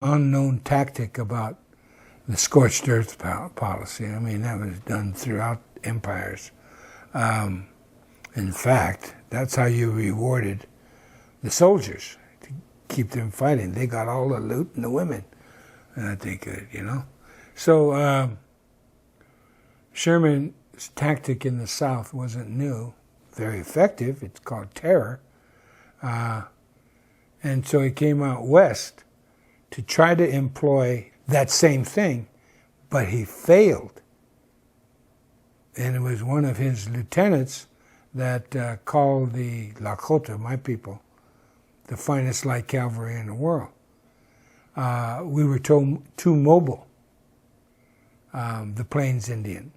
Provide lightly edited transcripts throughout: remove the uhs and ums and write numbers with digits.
unknown tactic about the scorched earth policy. I mean, that was done throughout empires. In fact, that's how you rewarded the soldiers, to keep them fighting. They got all the loot and the women that they could, you know. So Sherman's tactic in the South wasn't new, very effective. It's called terror. And so he came out west to try to employ that same thing, but he failed. And it was one of his lieutenants that called the Lakotah, my people, the finest light cavalry in the world. We were too mobile, the Plains Indian,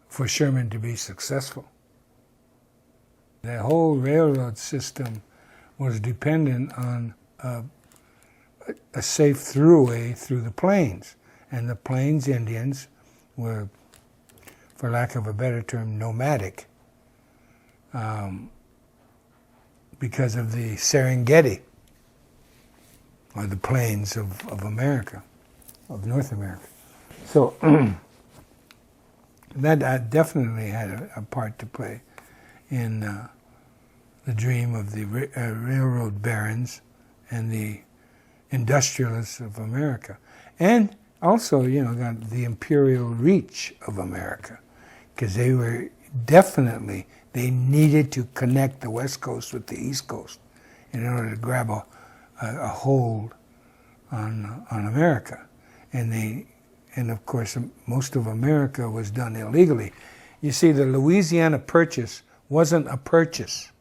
for Sherman to be successful. The whole railroad system was dependent on a safe throughway through the plains. And the Plains Indians were, for lack of a better term, nomadic, because of the Serengeti, or the plains of America, of North America. So that definitely had a part to play in the dream of the railroad barons and the industrialists of America. And also, you know, got the imperial reach of America, because they were definitely, they needed to connect the West Coast with the East Coast in order to grab a hold on America. And of course, most of America was done illegally. You see, the Louisiana Purchase wasn't a purchase,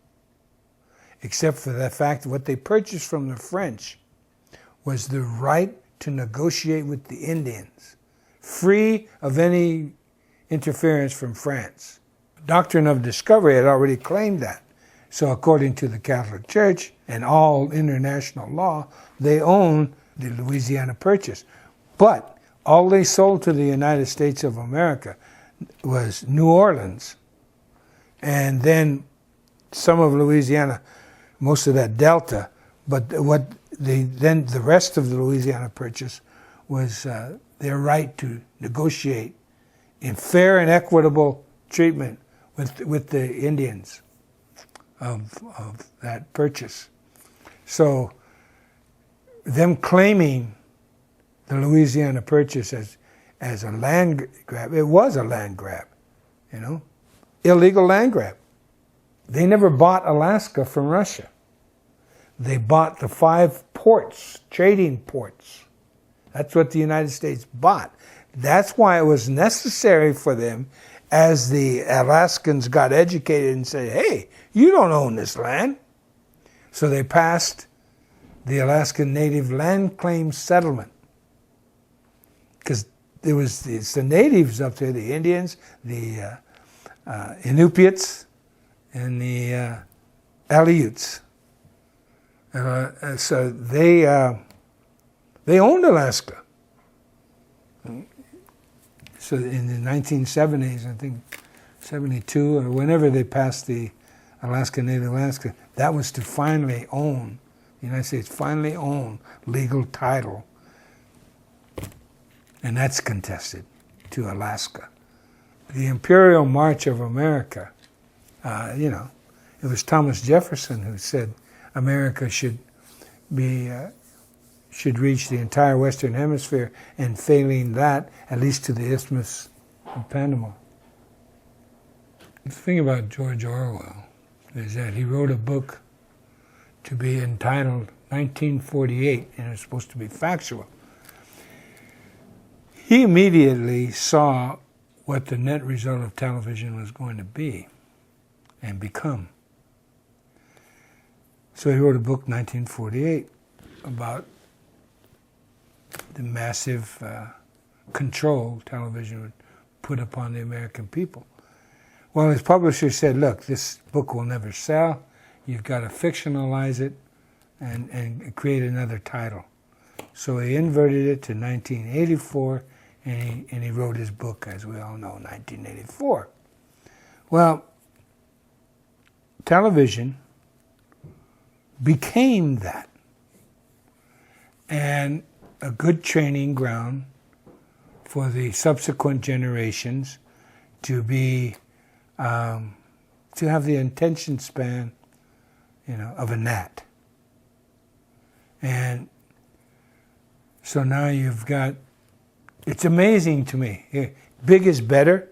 except for the fact that what they purchased from the French was the right to negotiate with the Indians, free of any interference from France. Doctrine of discovery had already claimed that. So according to the Catholic Church and all international law, they own the Louisiana Purchase. But all they sold to the United States of America was New Orleans, and then some of Louisiana, most of that Delta. But then the rest of the Louisiana Purchase was their right to negotiate in fair and equitable treatment with the Indians of that purchase. So them claiming the Louisiana Purchase as a land grab, it was a land grab, you know, illegal land grab. They never bought Alaska from Russia. They bought the 5 ports, trading ports. That's what the United States bought. That's why it was necessary for them, as the Alaskans got educated and said, hey, you don't own this land. So they passed the Alaskan Native Land Claim Settlement. Because it's the natives up there, the Indians, the Inupiats, and the Aleuts. So they owned Alaska. So in the 1970s, I think 72 or whenever they passed the Alaska Native Alaska, that was to finally own, the United States finally own legal title. And that's contested to Alaska. The Imperial March of America, you know, it was Thomas Jefferson who said America should reach the entire Western Hemisphere, and failing that, at least to the Isthmus of Panama. The thing about George Orwell is that he wrote a book to be entitled 1948, and it's supposed to be factual. He immediately saw what the net result of television was going to be and become. So he wrote a book, 1948, about the massive control television would put upon the American people. Well, his publisher said, look, this book will never sell. You've got to fictionalize it and create another title. So he inverted it to 1984, and he wrote his book, as we all know, 1984. Well, television became that. And a good training ground for the subsequent generations to be, to have the attention span, of a gnat. And so now you've got, it's amazing to me. Big is better,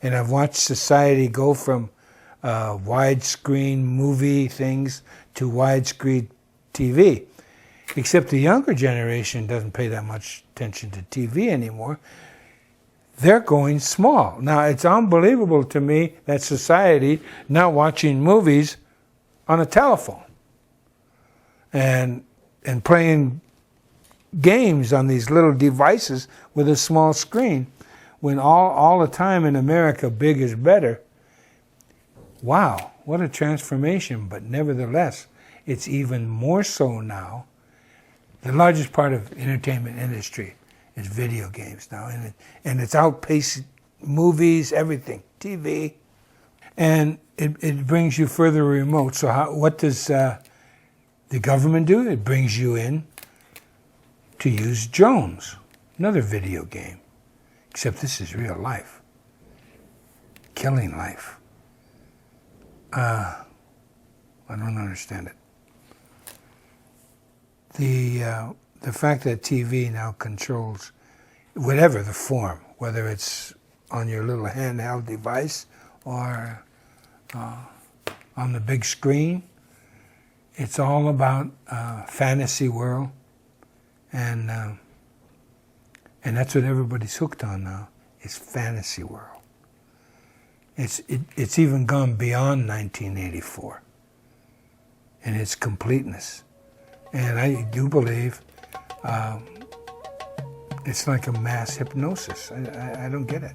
and I've watched society go from widescreen movie things to widescreen TV. Except the younger generation doesn't pay that much attention to TV anymore. They're going small. Now, it's unbelievable to me that society now watching movies on a telephone and playing games on these little devices with a small screen, when all the time in America, big is better. Wow, what a transformation. But nevertheless, it's even more so now. The largest part of the entertainment industry is video games now, and it's outpaced movies, everything, TV, and it brings you further remote. So what does the government do? It brings you in to use drones, another video game, except this is real life, killing life. I don't understand it. The fact that TV now controls whatever the form, whether it's on your little handheld device or on the big screen, it's all about fantasy world, and that's what everybody's hooked on now, is fantasy world. It's even gone beyond 1984 in its completeness. And I do believe it's like a mass hypnosis. I don't get it.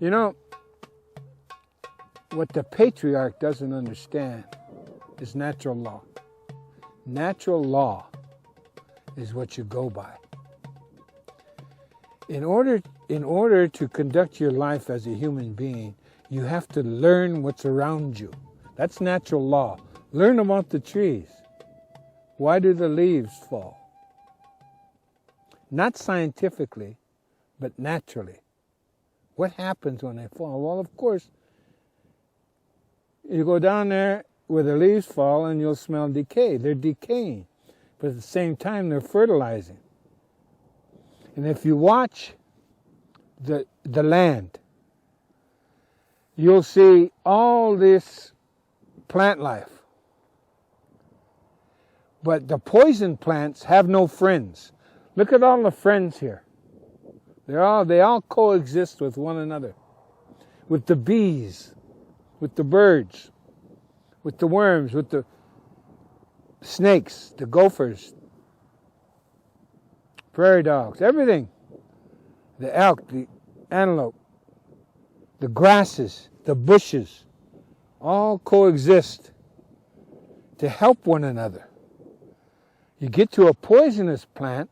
You know, what the patriarch doesn't understand is natural law. Natural law is what you go by. In order to conduct your life as a human being, you have to learn what's around you. That's natural law. Learn about the trees. Why do the leaves fall? Not scientifically, but naturally. What happens when they fall? Well, of course, you go down there where the leaves fall and you'll smell decay. They're decaying, but at the same time, they're fertilizing. And if you watch the land, you'll see all this plant life. But the poison plants have no friends. Look at all the friends here. They all coexist with one another. With the bees, with the birds, with the worms, with the snakes, the gophers, prairie dogs, everything. The elk, the antelope, the grasses, the bushes, all coexist to help one another. You get to a poisonous plant,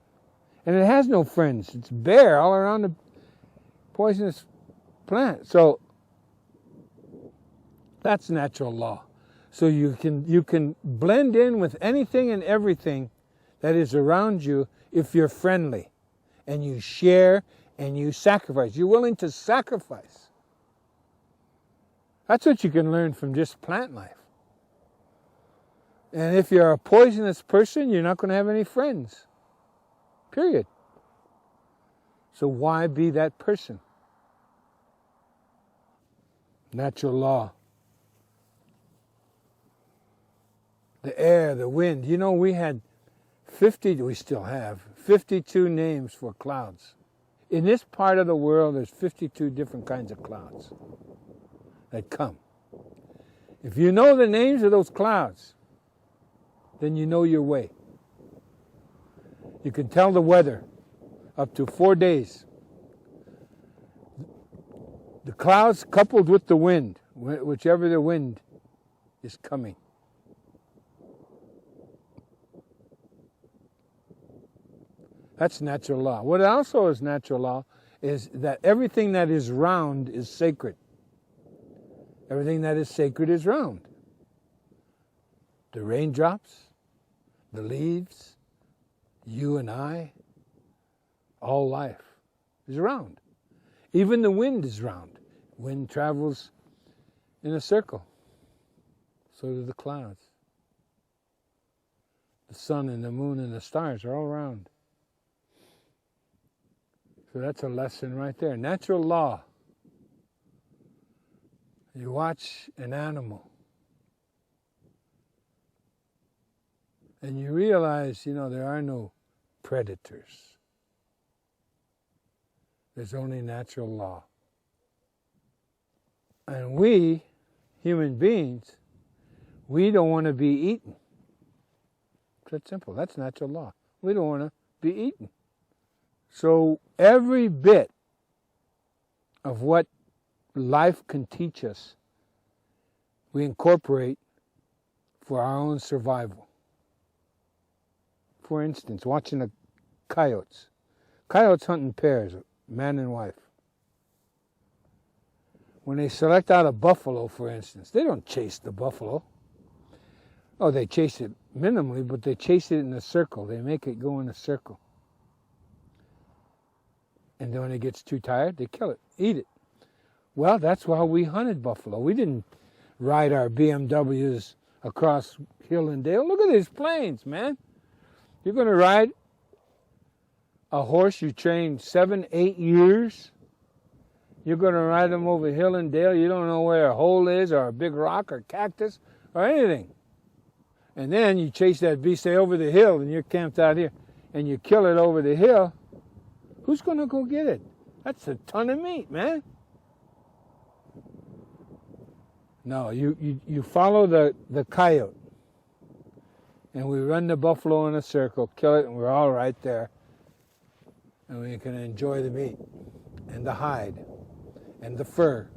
and it has no friends. It's bare all around the poisonous plant. So that's natural law. So you can blend in with anything and everything that is around you if you're friendly and you share and you sacrifice. You're willing to sacrifice. That's what you can learn from just plant life. And if you're a poisonous person, you're not going to have any friends. Period. So why be that person? Natural law. The air, the wind. You know, we had we still have 52 names for clouds. In this part of the world, there's 52 different kinds of clouds that come. If you know the names of those clouds, then you know your way. You can tell the weather. up to 4 days. The clouds coupled with the wind, whichever the wind is coming. That's natural law. What also is natural law is that everything that is round is sacred. Everything that is sacred is round. The raindrops, the leaves, you and I, all life is round. Even the wind is round. Wind travels in a circle. So do the clouds. The sun and the moon and the stars are all round. So that's a lesson right there. Natural law. You watch an animal and you realize, there are no predators. There's only natural law. And we, human beings, we don't want to be eaten. It's that simple. That's natural law. We don't want to be eaten. So every bit of what life can teach us, we incorporate for our own survival. For instance, watching the coyotes. Coyotes hunt in pairs, man and wife. When they select out a buffalo, for instance, they don't chase the buffalo. Oh, they chase it minimally, but they chase it in a circle. They make it go in a circle. And then when it gets too tired, they kill it, eat it. Well, that's why we hunted buffalo. We didn't ride our BMWs across hill and dale. Look at these plains, man. You're going to ride a horse you trained 7, 8 years. You're going to ride them over hill and dale. You don't know where a hole is or a big rock or cactus or anything. And then you chase that beast, say, over the hill, and you're camped out here, and you kill it over the hill. Who's going to go get it? That's a ton of meat, man. No, you follow the coyote. And we run the buffalo in a circle, kill it, and we're all right there. And we can enjoy the meat, and the hide, and the fur,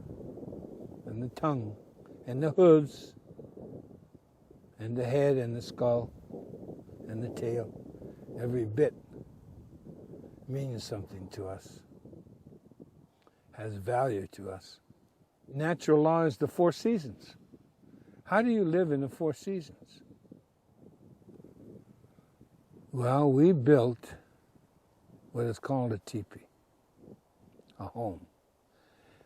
and the tongue, and the hooves, and the head, and the skull, and the tail. Every bit means something to us, has value to us. Natural law is the 4 seasons. How do you live in the 4 seasons? Well, we built what is called a teepee, a home.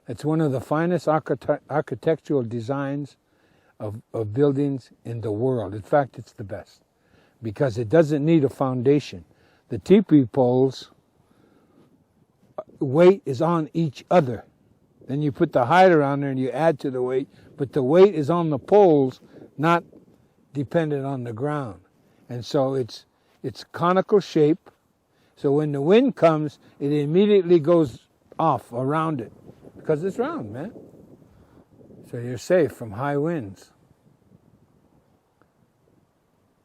It's one of the finest architectural designs of buildings in the world. In fact, it's the best because it doesn't need a foundation. The teepee poles, weight is on each other. Then you put the hide around there and you add to the weight, but the weight is on the poles, not dependent on the ground. And so it's conical shape, so when the wind comes, it immediately goes off around it, because it's round, man. So you're safe from high winds.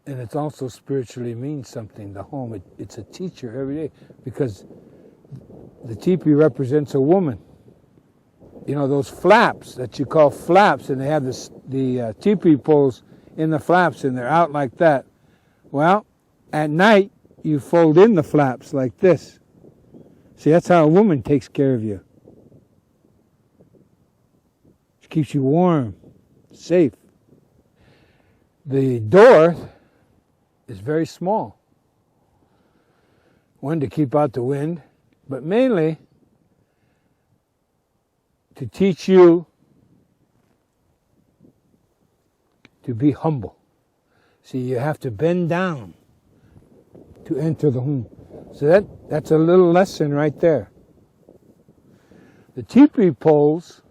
And it also spiritually means something, the home. It's a teacher every day, because the teepee represents a woman. You know, those flaps that you call flaps, and they have the teepee poles in the flaps, and they're out like that. Well, at night, you fold in the flaps like this. See, that's how a woman takes care of you. She keeps you warm, safe. The door is very small. One, to keep out the wind, but mainly to teach you to be humble. See, you have to bend down to enter the home. So that's a little lesson right there. The teepee poles,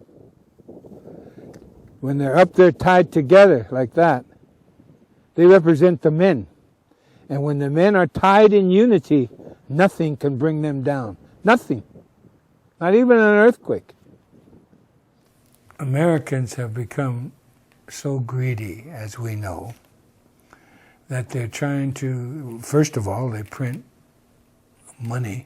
when they're up there tied together like that, they represent the men. And when the men are tied in unity, nothing can bring them down. Nothing. Not even an earthquake. Americans have become so greedy, as we know, that they're trying to, first of all, they print money